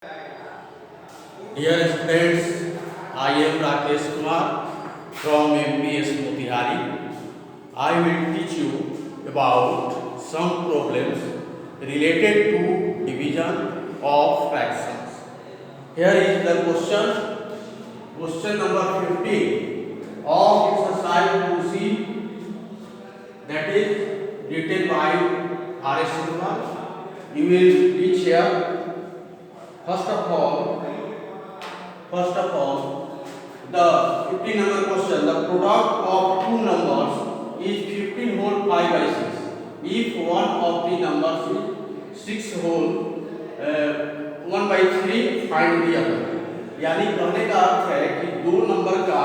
Dear students, I am Rakesh Kumar from MPS Motihari. I will teach you about some problems related to division of fractions. Here is the question number 15 of exercise 2C, that is written by R.S. Kumar. You will teach here. First of all, the 15 number question, the product of two numbers is 15 whole 5 by 6. If one of the numbers is 6 whole 1 by 3, find the other. यानी कहने का अर्थ है कि दो number का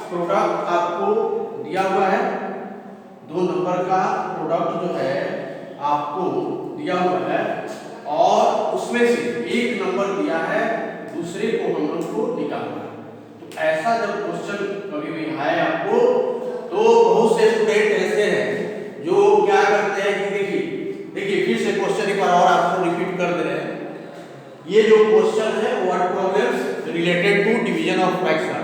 product आपको दिया हुआ है, दो नंबर का प्रोडक्ट जो है आपको दिया हुआ है और उसमें से एक नंबर दिया है, दूसरे को हम लोग को निकालना है। तो ऐसा जब क्वेश्चन कभी भी आए आपको, तो बहुत से स्टूडेंट ऐसे हैं जो क्या करते हैं कि देखिए फिर से क्वेश्चन एक बार और आपको रिपीट कर दे रहे हैं। ये जो क्वेश्चन है what problems related to division of fraction,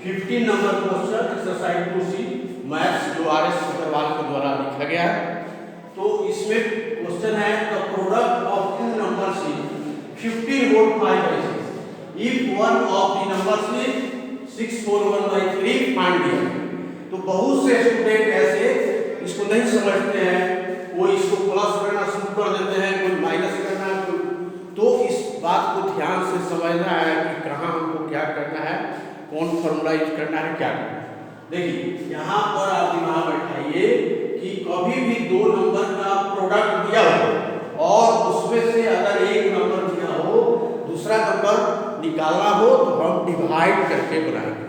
15 number question exercise 2C maths जो आर.एस. अग्रवाल के द्वारा लिखा गया है। तो इसमें क्वेश्चन है the product of two numbers is 15 whole 5 by 6. If one of the numbers is 6 whole 1 by 3, find the other. तो बहुत से स्टूडेंट ऐसे इसको नहीं समझते हैं, वो इसको प्लस करना शुरू कर देते हैं, कोई माइनस करना है, तो इस बात को ध्यान से समझना है कि कहाँ हमको क्या करना है, कौन फॉर्मूला यूज करना है, क्या करना है। देखिए यहाँ पर आप दिमाग बैठाइए कि कभी भी दो नंबर का प्रोडक्ट दिया हो और उसमें से अगर एक नंबर दिया हो, दूसरा नंबर निकालना हो, तो हम डिवाइड करके बनाएंगे।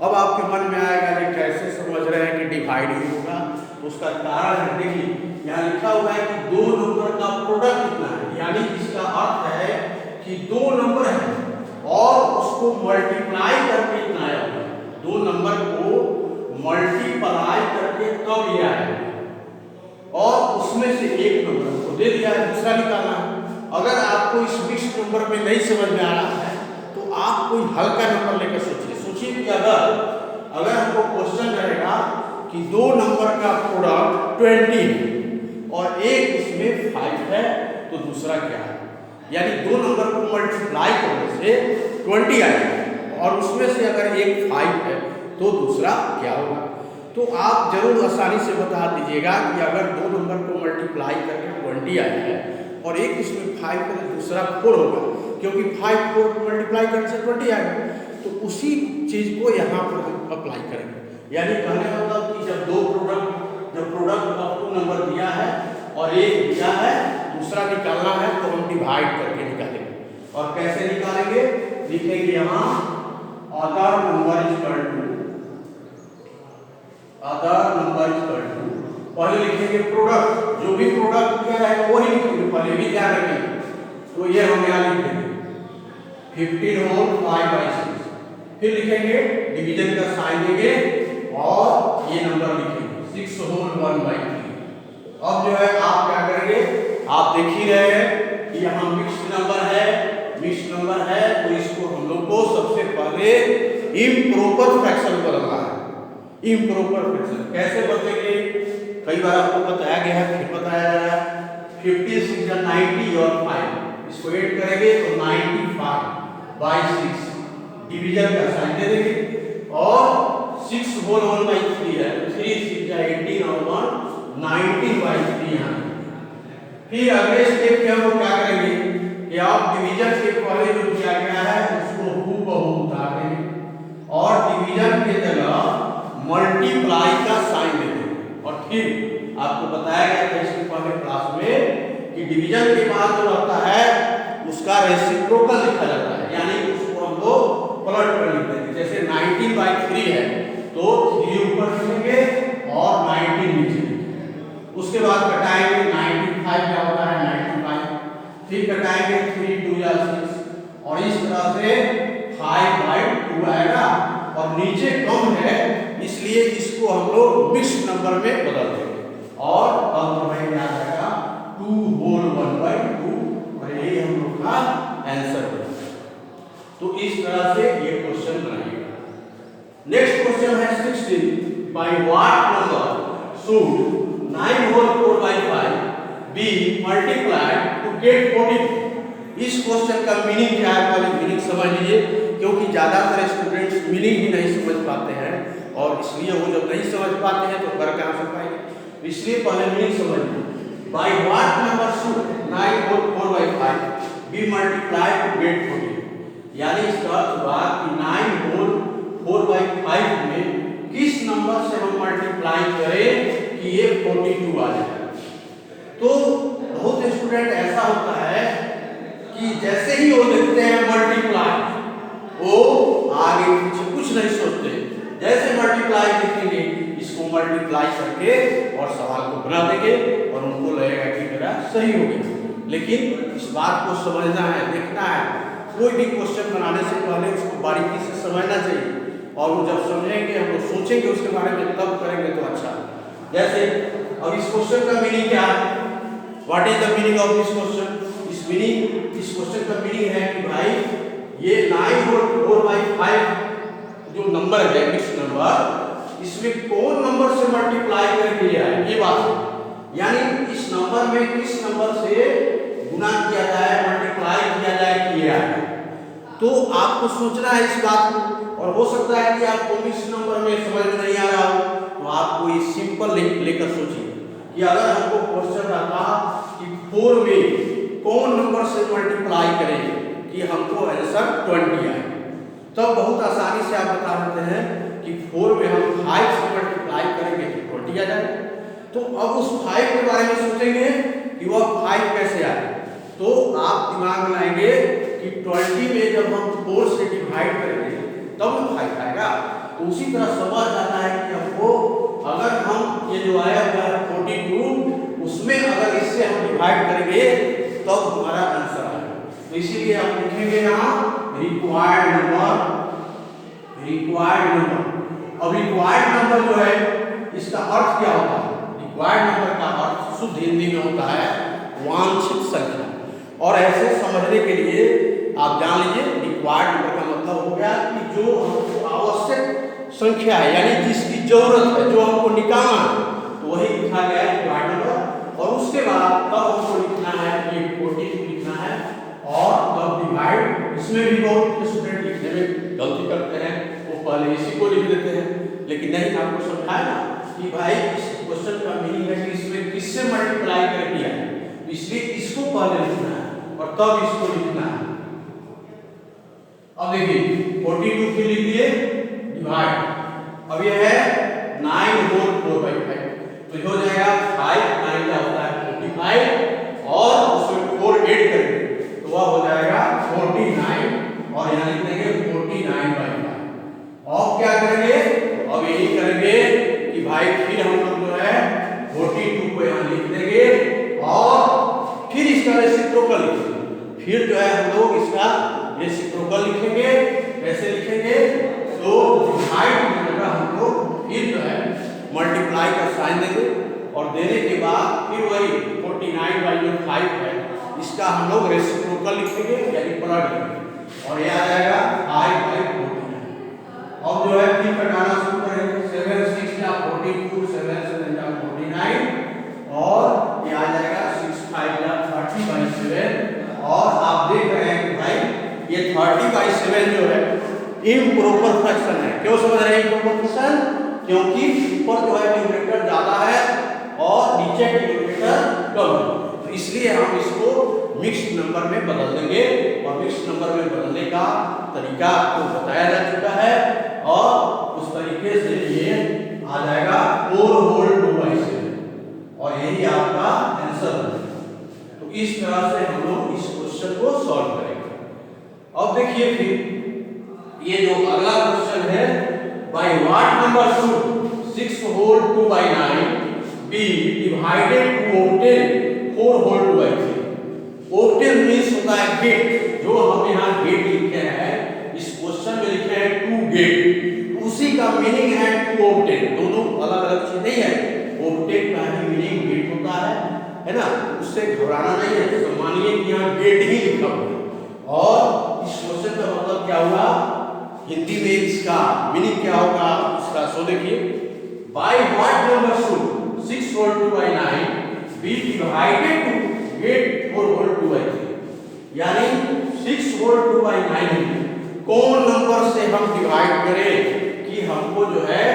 अब आपके मन में आएगा कि कैसे समझ रहे हैं कि डिवाइड ही होगा, उसका कारण है, देखिए यहाँ लिखा हुआ है कि दो नंबर का प्रोडक्ट कितना है, यानी इसका अर्थ है कि दो नंबर है और उसको मल्टीप्लाई करके इतना आया हुआ है। दो नंबर को मल्टीप्लाई करके कब लिया है और उसमें से एक नंबर को दे दिया है, दूसरा निकालना है। अगर आपको इस मिक्स नंबर में नहीं समझ में आ रहा है तो आप कोई हल्का नंबर लेकर सोचिए कि अगर हमको क्वेश्चन रहेगा कि दो नंबर का प्रोडक्ट 20 है और एक इसमें 5 है, तो दूसरा क्या है, यानी दो नंबर को मल्टीप्लाई करने से 20 आएगा और उसमें से अगर एक 5 है तो दूसरा क्या होगा। तो आप जरूर आसानी से बता दीजिएगा कि अगर दो नंबर को मल्टीप्लाई करके 20 आया है और एक इसमें 5 है तो दूसरा 4 होगा, क्योंकि 5 4 मल्टीप्लाई करने से 20 आएगा। तो उसी चीज को यहाँ पर हम अप्लाई करेंगे, यानी कहने का मतलब कि जब प्रोडक्ट ऑफ टू नंबर दिया है और एक दिया है, दूसरा निकालना है, तो हम डिवाइड करके निकालेंगे। और कैसे निकालेंगे, लिखेंगे यहाँ अदर नंबर इक्वल टू पहले लिखेंगे प्रोडक्ट, जो भी प्रोडक्ट दिया है वही लिखेंगे, पहले भी ध्यान रखेंगे। तो ये हम यहाँ लिखेंगे 15 whole 5 by 6, फिर लिखेंगे डिवीजन का साइन देंगे और ये नंबर लिखेंगे 6 whole 1 by 3। अब जो है आप क्या करेंगे, आप देख ही रहे हैं कि यहाँ मिक्स्ड नंबर है, तो इसको हम लोग को सबसे पहले इम्प्रॉपर फ्रैक्शन बदलना है। इम्प्रॉपर फ्रैक्शन कैसे बदलेंगे, कई बार आपको बताया गया है, फिर बताया जा रहा है। 50 6 90 और 5 इसको ऐड करेंगे तो 95 by 6, डिवीजन का साइन दे देंगे और 6 whole 1 by 3 है, 3 6 18 और 1 19 by 3 यहाँ। फिर अगले स्टेप में हम क्या करेंगे कि आप डिवीजन के पहले जो दिया गया है उसको हूबहू उतार देंगे और डिवीजन के जगह मल्टीप्लाई का साइन दे देंगे। और फिर आपको बताया गया था इसके पहले क्लास में कि डिवीजन के बाद जो रहता है उसका रेसिप्रोकल लिखा जाता है, यानी उसको हम लोग पलट कर लिखते हैं। जैसे 19 by 3 है तो 3 ऊपर लिखेंगे और 19 नीचे लिखेंगे। उसके बाद कटाएंगे 95 क्या होता है 95, फिर कटाएंगे 3 2 या 6 और इस तरह से 5 by 2 आएगा और नीचे कम है इसलिए इसको हम लोग मिक्स्ड नंबर में बदल देंगे और अंत में क्या आएगा 2 whole 1 by 2 और यही हम लोग का आंसर है। तो इस तरह से ये क्वेश्चन बनाइएगा। नेक्स्ट क्वेश्चन है 16, by what number should 9 whole 4 by 5 be multiplied to get 42। इस क्वेश्चन का मीनिंग क्या है, पहले मीनिंग समझ लीजिए, क्योंकि ज्यादातर स्टूडेंट्स मीनिंग ही नहीं समझ पाते हैं, और इसलिए वो जब नहीं समझ पाते हैं तो कर कहाँ से पाएंगे। इसलिए पहले मीनिंग समझ लीजिए। By what number should 9 whole 4 by 5 be multiplied to get 42, यानी इसका अर्थ हुआ कि 9 होल 4 by 5 में किस नंबर से हम मल्टीप्लाई करें कि ये 42 आ जाए। तो बहुत स्टूडेंट ऐसा होता है कि जैसे ही वो देखते हैं मल्टीप्लाई, वो आगे पीछे कुछ नहीं सोचते, जैसे मल्टीप्लाई लिखेंगे इसको मल्टीप्लाई करके और सवाल को बना देंगे और उनको लगेगा कि मेरा सही हो गया। लेकिन इस बात को समझना है, देखना है, कोई भी क्वेश्चन बनाने से पहले उसको बारीकी से समझना चाहिए, और वो जब समझेंगे हम लोग सोचेंगे उसके बारे में तब करेंगे तो अच्छा। जैसे अब इस क्वेश्चन का मीनिंग क्या है, what is the meaning of this question. इस क्वेश्चन का मीनिंग है कि भाई ये 9 होल 4 by 5 जो नंबर है, मिक्स नंबर, इसमें कौन नंबर से मल्टीप्लाई करके लिया है, ये बात। यानी इस नंबर में किस नंबर से गुना किया जाए, मल्टीप्लाई किया जाए, किया है। तो आपको सोचना है इस बात को, और हो सकता है कि आपको मिक्स नंबर में समझ में नहीं आ रहा हो, तो आपको ये सिंपल लेकर सोचिए कि अगर हमको क्वेश्चन आता कि 4 में कौन नंबर से मल्टीप्लाई करें कि हमको आंसर 20 आए, तब बहुत आसानी से आप बता देते हैं कि 4 में हम 5 से मल्टीप्लाई करेंगे तो 20 आ जाए। तो अब उस 5 के बारे में सोचेंगे कि वह 5 कैसे आए, तो आप दिमाग में लाएंगे कि 20 में जब हम 4 से डिवाइड करेंगे तब 5 आएगा। तो उसी तरह समझ आता है कि हमको अगर हम ये जो आया हुआ है 42, उसमें अगर इससे हम डिवाइड करेंगे तब हमारा आंसर आएगा। तो इसीलिए हम लिखेंगे यहाँ रिक्वायर्ड नंबर। अब रिक्वायर्ड नंबर जो है इसका अर्थ क्या होता है, रिक्वायर्ड नंबर का अर्थ शुद्ध हिंदी में होता है वांछित संख्या। और ऐसे समझने के लिए आप जान लीजिए रिक्वायर्ड नंबर का मतलब हो गया कि जो हमको आवश्यक संख्या है, यानी जिसकी जरूरत है, जो हमको निकालना है, तो वही लिखा गया है रिक्वायर्ड नंबर। और उसके बाद तब हमको लिखना है कि 42 लिखना है, और तब डिवाइड। इसमें भी बहुत स्टूडेंट लिखने में गलती करते हैं, वो पहले इसी को लिख देते हैं, लेकिन नहीं, आपको समझाया ना कि भाई इस क्वेश्चन का मीनिंग है कि इसमें किससे मल्टीप्लाई कर दिया है, इसलिए इसको पहले लिखना है और तब इसको लिखना है। अब देखिए 42 की लिख दिए डिवाइड, अब ये है 9 होल 4 by 5, तो ये हो जाएगा 5 9 का होता है 45, और उसमें 4 ऐड करेंगे तो वह हो जाएगा 49, और यहाँ लिख देंगे 49 by 5। अब क्या करेंगे, अब यही करेंगे कि भाई फिर हम लोग जो है 42 को यहाँ लिख देंगे और फिर इसका रेसिप्रोकल लिखेंगे। फिर जो है हम लोग इसका रेसिप्रोकल लिखेंगे। कैसे लिखेंगे, तो डिवाइड की जगह हम लोग फिर जो है मल्टीप्लाई का साइन देंगे, और देने के बाद फिर वही 49 by 5 है, इसका हम लोग रेसिप्रोकल लिखेंगे, यानी पलट देंगे, और यह आ जाएगा 5 by 49। अब जो है फिर कटाना शुरू करेंगे, 7 6 का 42, 7 7 का 49, और ये आ जाएगा 6 5 का 30 by 7। और आप देख रहे हैं कि भाई ये 30 by 7 जो है इम्प्रॉपर फ्रैक्शन है। क्यों समझ रहे हैं इम्प्रॉपर फ्रैक्शन, क्योंकि ऊपर जो है न्यूमरेटर ज्यादा है और नीचे डिनोमिनेटर कम है, तो इसलिए हम इसको मिक्स्ड नंबर में बदल देंगे। और मिक्स्ड नंबर में बदलने का तरीका आपको बताया जा चुका है, और उस तरीके से ये आ जाएगा 4 होल 2 by 7, और यही आपका आंसर है। तो इस तरह से हम लोग इस क्वेश्चन को सॉल्व करेंगे। अब देखिए फिर ये जो अगला क्वेश्चन है, by what number should 6 whole 2 by 9 be divided to obtain 4 whole 2 by 3। Obtain means होता है गेट, जो हम यहाँ गेट लिखे हैं, इस क्वेश्चन में लिखे हैं 2 गेट, उसी का मीनिंग है 2 ऑब्टेन। दोनों अलग अलग चीज नहीं है, ऑब्टेन का ही मीनिंग गेट होता है ना, उससे घबराना नहीं है। तो मानिए कि यहाँ गेट ही लिखा हुआ है, और इस क्वेश्चन का मतलब क्या क्या हुआ, हिंदी में इसका मीनिंग क्या होगा इसका सो देखिए, by what number should 6 whole 2 by 9 be divided to get 4 whole 2 by 3, यानी 6 होल 2 by 9 कौन नंबर से हम डिवाइड करें कि हमको जो है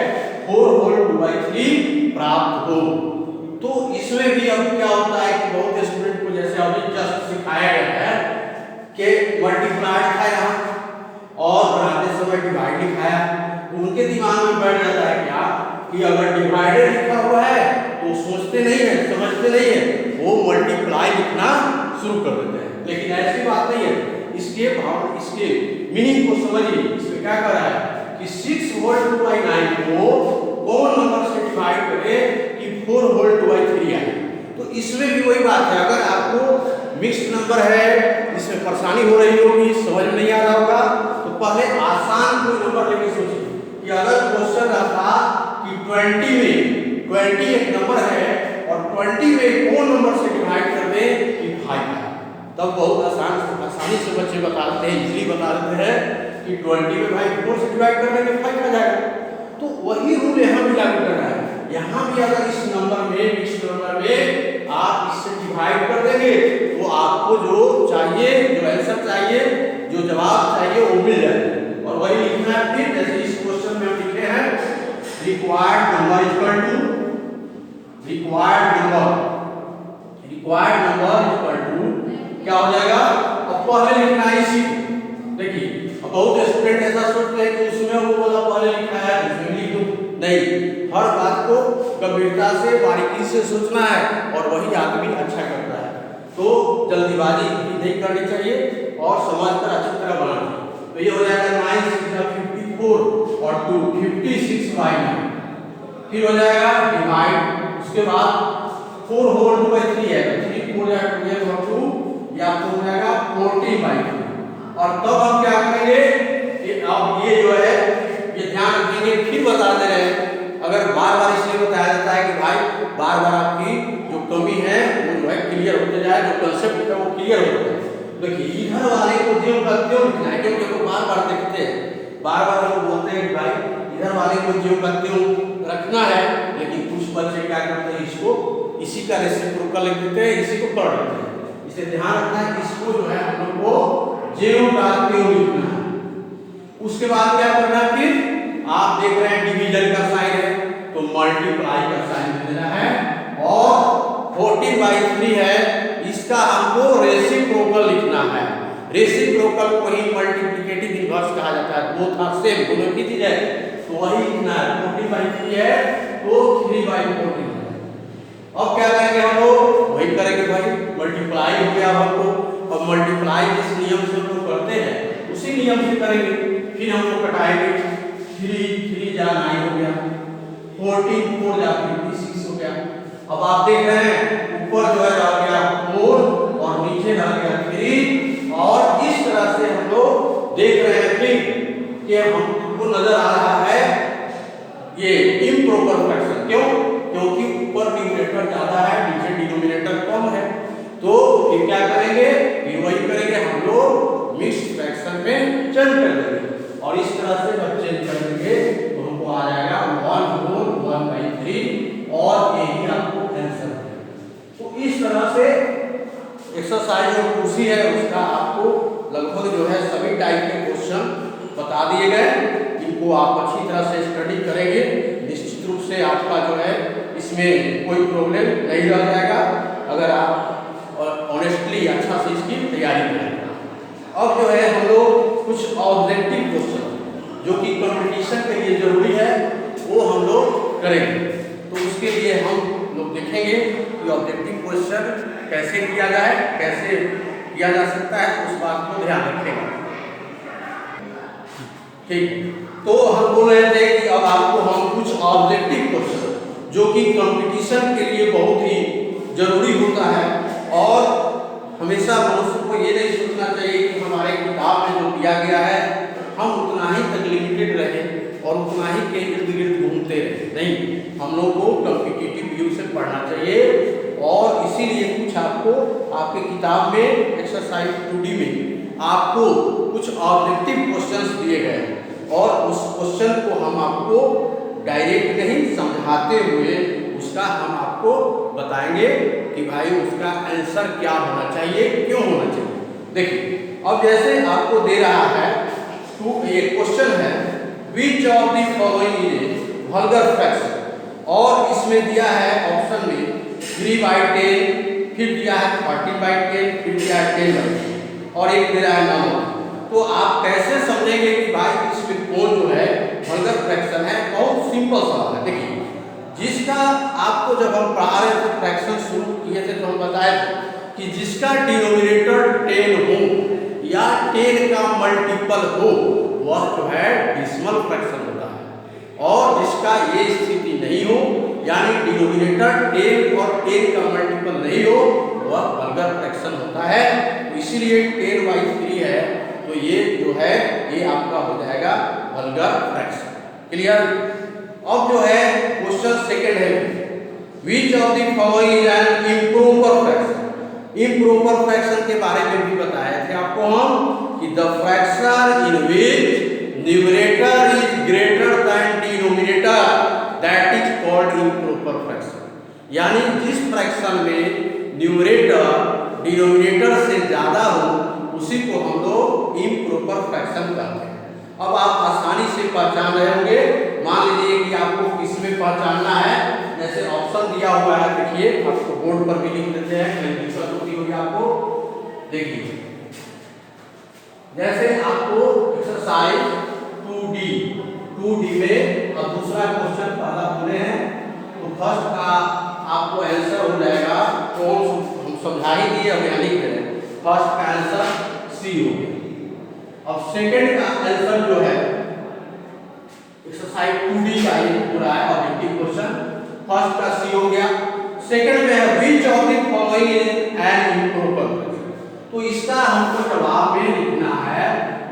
4 होल 2 by 3 प्राप्त हो। तो इसमें भी अब क्या होता है कि बहुत स्टूडेंट को जैसे अभी जस्ट सिखाया गया है कि मल्टीप्लाई था यहाँ और बनाते समय डिवाइड लिखाया, उनके दिमाग में बैठ जाता है क्या कि अगर डिवाइडेड लिखा हुआ है तो सोचते नहीं है, समझते नहीं है, वो मल्टीप्लाई लिखना शुरू कर देते हैं। लेकिन ऐसी बात नहीं है, इसके भाव इसके मीनिंग को समझिए। इसमें क्या कर रहा है कि 6 होल 2 by 9 को कौन नंबर से डिवाइड करें कि 4 होल 2 by 3 आए। तो इसमें भी वही बात है, अगर आपको मिक्स्ड नंबर है, इसमें परेशानी हो रही होगी, समझ में नहीं आ रहा होगा, तो पहले आसान कोई नंबर लेके सोचिए कि अगर क्वेश्चन आता कि 20 एक नंबर है और 20 में कौन नंबर से डिवाइड कर दे कि 5 है, तब बहुत आसानी से बच्चे बता देते हैं, इजीली बता देते हैं कि 20 में भाई 4 से डिवाइड कर देंगे 5 आ जाएगा। तो वही रूल यहाँ भी लागू करना है। यहाँ भी अगर इस नंबर में आप इससे डिवाइड कर देंगे तो आपको जो चाहिए, जो आंसर चाहिए, जो जवाब चाहिए वो मिल जाएगा। और वही लिखना है फिर, जैसे इस क्वेश्चन में हम लिखे हैं रिक्वायर्ड नंबर इक्वल टू क्या हो जाएगा। अब पहले लिखना है इसी, देखिए अब बहुत स्टूडेंट ऐसा सोचते हैं कि उसमें वो वाला पहले लिखा है उसमें लिख दो, नहीं, हर बात को गंभीरता से बारीकी से सोचना है और वही आदमी अच्छा करता है। तो जल्दीबाजी नहीं करनी चाहिए और समझकर अच्छी तरह बनाना चाहिए। तो ये हो जाएगा 9 6 54 और 2 56 by 9, फिर हो जाएगा डिवाइड, उसके बाद 4 होल 2 by 3 है, 3 4 या 2 और 2 या तो हो जाएगा 14 by 2। और तब हम क्या करेंगे कि अब ये जो है ये ध्यान रखेंगे, फिर बता दे रहे हैं, अगर बार-बार इसलिए बताया जाता है कि भाई बार-बार आपकी जो कमी है वो जो है क्लियर होते जाए, जो कांसेप्ट है वो क्लियर होता है। देखिए इधर वाले को ज्यों का त्यों लिखना है, क्योंकि वो बार-बार देखते हैं, बार-बार हम बोलते हैं कि भाई इधर वाले को ज्यों का त्यों रखना है, लेकिन कुछ बच्चे क्या करते हैं इसको इसी का रेसिप्रोकल लिख देते हैं, इसी को पढ़ लेते हैं। इसे ध्यान रखना है कि इसको जो है हम लोग को ज्यों का त्यों लिखना है। उसके बाद क्या करना है, फिर आप देख रहे हैं डिवीजन का साइन है तो मल्टीप्लाई का साइन देना है, और 14 by 3 है इसका हमको रेसिप्रोकल लिखना है। रेसिप्रोकल को ही मल्टीप्लिकेटिव इनवर्स कहा जाता है, बोथ आर सेम, दोनों की चीज है, तो वही लिखना है। 14 by 3 है तो 3 by 14। अब क्या करेंगे हम लोग, वही करेंगे भाई, मल्टीप्लाई हो गया हमको। अब मल्टीप्लाई जिस नियम से हम लोग करते हैं उसी नियम से करेंगे। फिर हम लोग कटाएंगे, 3 जा 9 हो गया, 14 4 जा 56 हो गया। अब आप देख रहे हैं ऊपर जो है आ गया 4 और नीचे आ गया 3, और इस तरह से हम लोग देख रहे हैं कि हमको नजर आ रहा है ये इम्प्रॉपर फ्रैक्शन। क्यों? क्योंकि ऊपर न्यूमरेटर ज्यादा है, नीचे डिनोमिनेटर कम है। तो फिर क्या करेंगे, फिर वही करेंगे, हम लोग मिक्स्ड फ्रैक्शन में चेंज कर देंगे और इस तरह से जब चेंज कर देंगे तो हमको आ जाएगा 1 होल 1 by 3 और यही आपको आंसर है। तो इस तरह से एक्सरसाइज जो कुर्सी है उसका आपको लगभग जो है सभी टाइप के क्वेश्चन बता दिए गए। इनको आप अच्छी तरह से स्टडी करेंगे, निश्चित रूप से आपका जो है इसमें कोई प्रॉब्लम नहीं रह जाएगा अगर आप ऑनेस्टली अच्छा से इसकी तैयारी करेंगे। अब जो है हम लोग कुछ ऑब्जेक्टिव क्वेश्चन जो कि कंपटीशन के लिए जरूरी है वो हम लोग करेंगे। तो उसके लिए हम लोग देखेंगे कि ऑब्जेक्टिव क्वेश्चन कैसे किया जाए, कैसे किया जा सकता है, उस बात को ध्यान रखेंगे। ठीक, तो हम बोल रहे थे कि अब आपको हम कुछ ऑब्जेक्टिव क्वेश्चन जो कि कंपटीशन के लिए बहुत ही जरूरी होता है, और हमेशा मनुष्य को ये नहीं सोचना चाहिए कि हमारे किताब में जो दिया गया है हम उतना ही तक लिमिटेड रहें और उतना ही के इर्द गिर्द घूमते रहे। नहीं, हम लोग को कॉम्पिटिटिव व्यू से पढ़ना चाहिए, और इसीलिए कुछ आपको आपके किताब में एक्सरसाइज 2D में आपको कुछ ऑब्जेक्टिव क्वेश्चंस दिए गए हैं और उस क्वेश्चन को हम आपको डायरेक्ट नहीं समझाते हुए उसका हम आपको बताएंगे कि भाई उसका आंसर क्या होना चाहिए, क्यों होना चाहिए। देखिए अब जैसे आपको दे रहा है तो ये क्वेश्चन है which of the following is vulgar fraction, और इसमें दिया है ऑप्शन में 3/10, फिर दिया है 40/10, फिर दिया है 10/10 और एक दे रहा है नंबर। तो आप कैसे समझेंगे कि भाई इसमें कौन जो है वल्गर फ्रैक्शन है? बहुत सिंपल सवाल है। देखिए जिसका आपको जब हम पढ़ा रहे थे फ्रैक्शन शुरू किए थे तो हम बताए थे कि जिसका डिनोमिनेटर 10 हो या 10 का मल्टीपल हो वह जो है डेसिमल फ्रैक्शन होता है, और जिसका ये स्थिति नहीं हो यानी डिनोमिनेटर 10 और 10 का मल्टीपल नहीं हो वह वल्गर फ्रैक्शन होता है। तो इसीलिए 10/3 है तो ये जो है ये आपका हो जाएगा वल्गर फ्रैक्शन। क्लियर? अब जो है क्वेश्चन सेकंड है which of the following is an improper fraction. Improper fraction के बारे में भी बताए थे आपको हम कि the fraction in which numerator is greater than denominator that is called improper fraction, यानी जिस फ्रैक्शन में न्यूमरेटर डिनोमिनेटर से ज्यादा हो उसी को हम लोग इम्प्रॉपर फ्रैक्शन कहते हैं। अब आप आसानी से पहचान रहे होंगे, मान लीजिए कि आपको किसमें पहचानना है, जैसे ऑप्शन दिया हुआ है, देखिए आपको बोर्ड पर भी लिख देते हैं, कहीं दिक्कत होती होगी आपको। देखिए जैसे आपको एक्सरसाइज 2D में और दूसरा क्वेश्चन पहला बोले हैं तो फर्स्ट का आपको आंसर हो जाएगा कौन, हम समझा ही दिए अब यहाँ लिख रहे हैं, फर्स्ट का आंसर सी हो गया। अब सेकंड का आंसर जो है एक्सरसाइज 2D का ये पूरा है ऑब्जेक्टिव क्वेश्चन, फर्स्ट का सी हो गया। सेकंड में है which of the following is an improper fraction, तो इसका हमको जवाब में लिखना है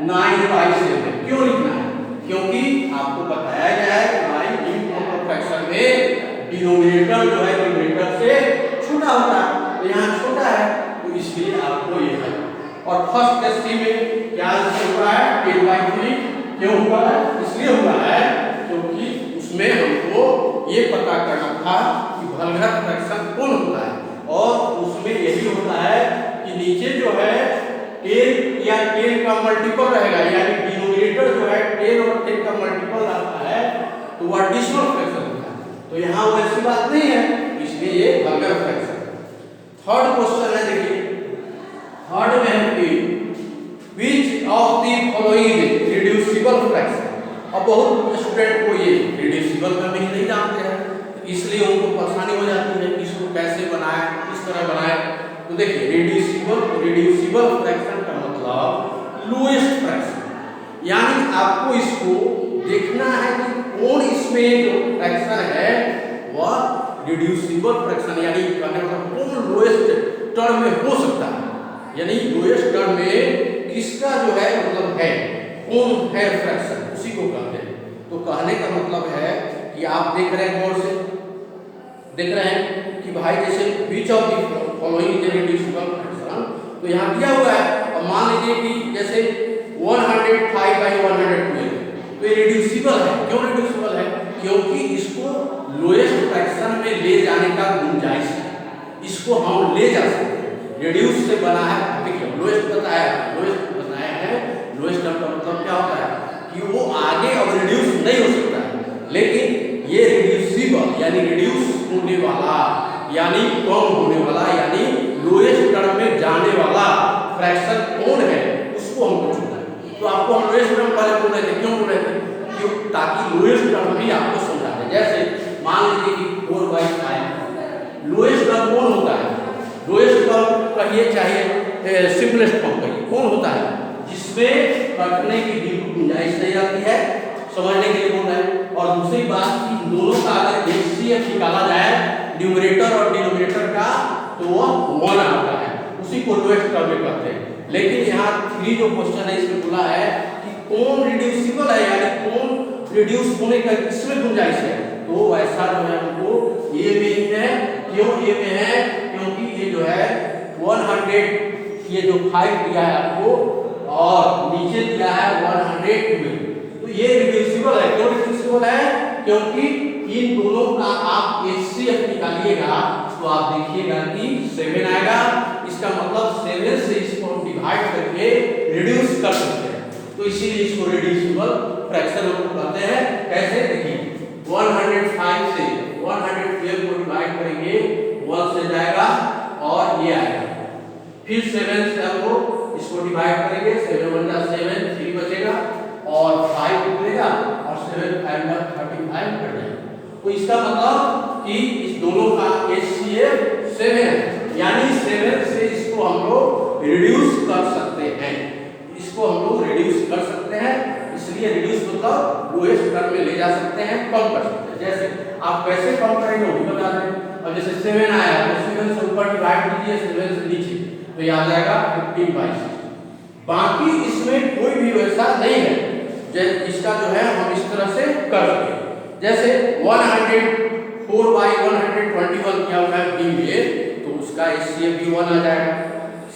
9/7। क्यों लिखना है? क्योंकि आपको बताया गया है कि भाई इम्प्रॉपर फ्रैक्शन में डिनोमिनेटर जो है न्यूमरेटर से छोटा होता है, तो यहाँ छोटा है तो इसलिए आपको ये है। और फर्स्ट का सी में क्या आंसर हुआ है 10/3। क्यों हुआ है? इसलिए हुआ है क्योंकि उसमें हमको ये पता करना था कि वल्गर फ्रैक्शन कौन होता है, और उसमें यही होता है कि नीचे जो है 10 या 10 का मल्टीपल रहेगा, यानी डिनोमिनेटर जो है 10 और 10 का मल्टीपल रहता है तो वह डेसिमल फ्रैक्शन होता है। तो यहाँ वैसी बात नहीं है, इसलिए ये वल्गर फ्रैक्शन। थर्ड क्वेश्चन है, देखिए थर्ड में है कि which of the following is reducible fraction। अब बहुत स्टूडेंट को ये रिड्यूसिबल का मीनिंग नहीं जानते हैं, तो इसलिए उनको परेशानी हो जाती है कि इसको कैसे बनाए, किस तरह बनाए। तो देखिए रिड्यूसिबल फ्रैक्शन का मतलब लोएस्ट फ्रैक्शन, यानी आपको इसको देखना है कि कौन इसमें जो फ्रैक्शन है वह रिड्यूसिबल फ्रैक्शन, यानी कहने मतलब कौन लोएस्ट टर्म में हो सकता है, यानी लोएस्ट टर्म में किसका जो है मतलब है, कौन है फ्रैक्शन, उसी को कहते हैं। तो कहने का मतलब है कि आप देख रहे हैं गौर से, देख रहे हैं कि भाई जैसे which of the following is reducible fraction, तो यहाँ दिया हुआ है। और मान लीजिए कि जैसे 105/112 तो ये रिड्यूसिबल है। क्यों रिड्यूसिबल है? क्योंकि इसको लोएस्ट फ्रैक्शन में ले जाने का गुंजाइश है, इसको हम ले जा सकते हैं। रिड्यूस से बना है, देखिए लोएस्ट बताया है, लोएस्ट टर्म का मतलब क्या होता है कि वो आगे अब रिड्यूस नहीं हो सकता है, लेकिन ये रिड्यूसिबल यानी रिड्यूस होने वाला, यानी कम होने वाला, यानी लोएस्ट टर्म में जाने वाला फ्रैक्शन कौन है उसको हमको चुनना है। तो आपको हम लोएस्ट टर्म वाले बोल रहे थे, क्यों बोल रहे थे? क्यों? ताकि लोएस्ट टर्म भी आपको समझा दे। जैसे मान लीजिए कि 4/5 लोएस्ट टर्म कौन होता है? लोएस्ट टर्म कहिए चाहे सिंपलेस्ट फॉर्म कहिए, कौन होता है जिसमें कटने की बिल्कुल गुंजाइश नहीं रहती है, समझने के लिए बोल रहे हैं। और दूसरी बात कि दोनों का अगर एचसीएफ निकाला जाए न्यूमरेटर और डिनोमिनेटर का तो वह 1 आता है, उसी को लोएस्ट टर्म में कहते हैं। लेकिन यहाँ 3 जो क्वेश्चन है इसमें बोला है कि कौन रिड्यूसिबल है, यानी कौन रिड्यूस होने का किसमें गुंजाइश है, तो ऐसा जो है हमको ये में है। क्यों ये में है? क्योंकि ये जो है 100 ये जो 5 दिया है आपको और नीचे दिया है 112। तो ये रिड्यूसिबल है। क्यों रिड्यूसिबल है? क्योंकि इन दोनों का आप HCF निकालिएगा तो आप देखिएगा कि 7 आएगा। इसका मतलब 7 से इसको डिवाइड करके रिड्यूस कर सकते हैं, तो इसीलिए इसको रिड्यूसिबल फ्रैक्शन हम कहते हैं। कैसे? देखिए 105 से 112 को डिवाइड करेंगे, 1 से जाएगा और ये आएगा, फिर 7 से हम लोग इसको डिवाइड करेंगे, 7 1 जा 7, 3 बचेगा और 5 निकलेगा और 7 5 जा 35 कर जाएगा। तो इसका मतलब कि इस दोनों का HCF 7 है, यानी 7 से इसको हम लोग रिड्यूस कर सकते हैं, इसको हम लोग रिड्यूस कर सकते हैं। इसलिए रिड्यूस मतलब लोएस्ट टर्म में ले जा सकते हैं, कम कर सकते हैं। जैसे आप कैसे कम करेंगे वो भी बता दें। अब जैसे 7 आया तो 7 से ऊपर डिवाइड कीजिए, 7 से नीचे, तो ये आ जाएगा 15/6। बाकी इसमें कोई भी वैसा नहीं है, जैसे इसका जो है हम इस तरह से कर सकते हैं। जैसे 104/121 किया हुआ है बी में, तो उसका HCF भी 1 आ जाएगा।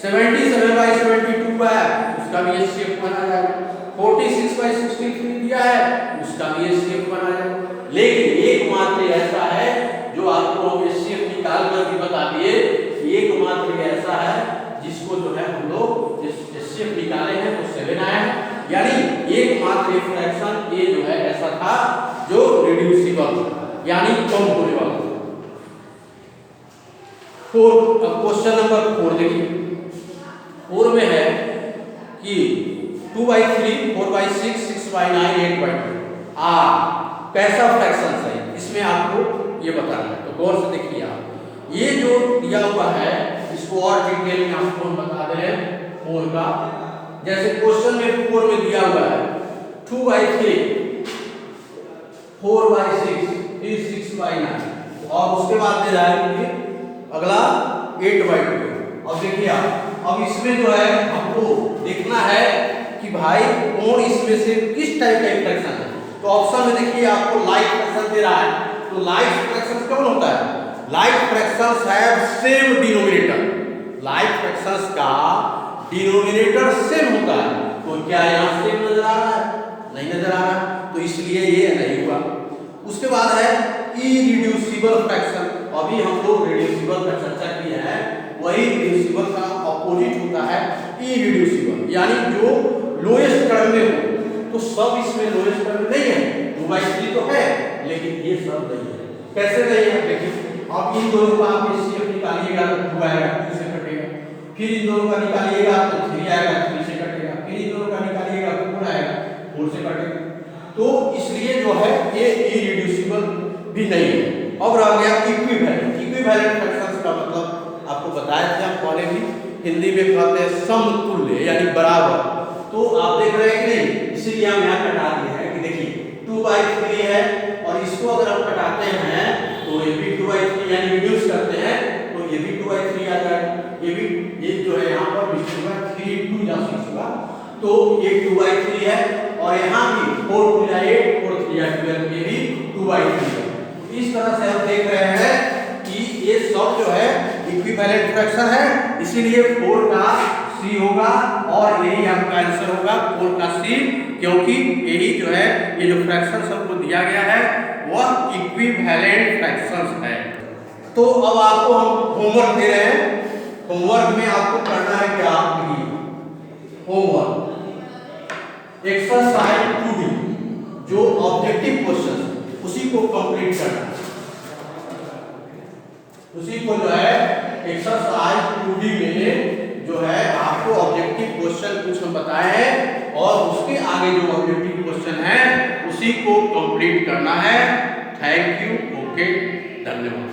77/72 है, उसका भी HCF 1 आ जाएगा। 46/63 दिया है, उसका भी HCF 1 आ जाएगा। लेकिन एकमात्र ऐसा है जो आपको HCF निकाल कर भी बता दिए, एकमात्र ऐसा है जिसको जो है हम लोग HCF निकाले हैं तो 7 आया, यानी एकमात्र फ्रैक्शन ये जो है ऐसा था जो रिड्यूसिबल था, यानी कम होने वाला था। 4, अब क्वेश्चन नंबर 4 देखिए। 4 में है कि 2/3, 4/6, 6/9, 8/2 कैसा फ्रैक्शन है, इसमें आपको ये बताना है। तो गौर से देखिए आप, ये जो दिया हुआ है इसको और डिटेल में आपको हम बता दे रहे हैं 4 का। जैसे क्वेश्चन में 4 में दिया हुआ है 2/3, 4/6, फिर 6/9 और उसके बाद दे रहा है अगला 8/2। अब देखिए आप, अब इसमें जो है हमको देखना है कि भाई कौन इसमें से किस टाइप का फ्रैक्शन है। तो ऑप्शन में देखिए आपको लाइक फ्रैक्शन दे रहा है, तो लाइक फ्रैक्शन कौन होता है? Like fractions have same denominator, like fractions का डिनोमिनेटर सेम होता है। तो क्या यहाँ सेम नजर आ रहा है? नहीं नजर आ रहा, तो इसलिए ये नहीं हुआ। उसके बाद है इरिड्यूसिबल फ्रैक्शन। अभी हम लोग रिड्यूसिबल का चर्चा किए हैं, वही रिड्यूसिबल का अपोजिट होता है इरिड्यूसिबल, यानी जो लोएस्ट टर्म में हो। तो सब इसमें लोएस्ट टर्म नहीं है, 2/3 तो है, लेकिन ये सब नहीं है। कैसे नहीं है? देखिए अब इन दोनों का आप HCF निकालिएगा तो 2 आएगा, 2 से कटेगा, फिर इन दोनों का निकालिएगा तो 3 आएगा, 3 से कटेगा, फिर इन दोनों का निकालिएगा तो 4 आएगा, 4 से कटेगा। तो इसलिए जो है ये इरिड्यूसिबल भी नहीं है। अब रह गया इक्विवेलेंट। इक्विवेलेंट फ्रैक्शंस का मतलब आपको बताया था पहले भी, हिंदी में कहते हैं समतुल्य, यानी बराबर। तो आप देख रहे हैं कि नहीं, इसीलिए हम यहाँ कटा दिए हैं कि देखिए 2/3 है और इसको अगर हम कटाते हैं तो ये भी 2/3 यानी रिड्यूस करते हैं तो ये भी 2/3 आ जाएगा। ये भी, ये जो है यहाँ पर 3 2 जा 6 होगा, तो ये 2/3 है और यहाँ भी 4 2 जा 8, 4 3 जा 12, ये भी 2/3 है। इस तरह से हम देख रहे हैं कि ये सब जो है इक्विवेलेंट फ्रैक्शन है, इसीलिए 4 का C होगा और यही आपका आंसर होगा 4 का C, क्योंकि यही जो है ये जो फ्रैक्शन सबको दिया गया है वह इक्विवेलेंट फ्रैक्शंस है। तो अब आपको हम होमवर्क दे रहे हैं। होमवर्क में आपको करना है क्या? होमवर्क एक्सरसाइज 2D जो ऑब्जेक्टिव क्वेश्चन उसी को कंप्लीट करना है, उसी को जो है एक्सरसाइज 2D में जो है आपको ऑब्जेक्टिव क्वेश्चन कुछ हम बताए हैं और उसके आगे जो ऑब्जेक्टिव क्वेश्चन है उसी को कंप्लीट करना है। थैंक यू, ओके, धन्यवाद।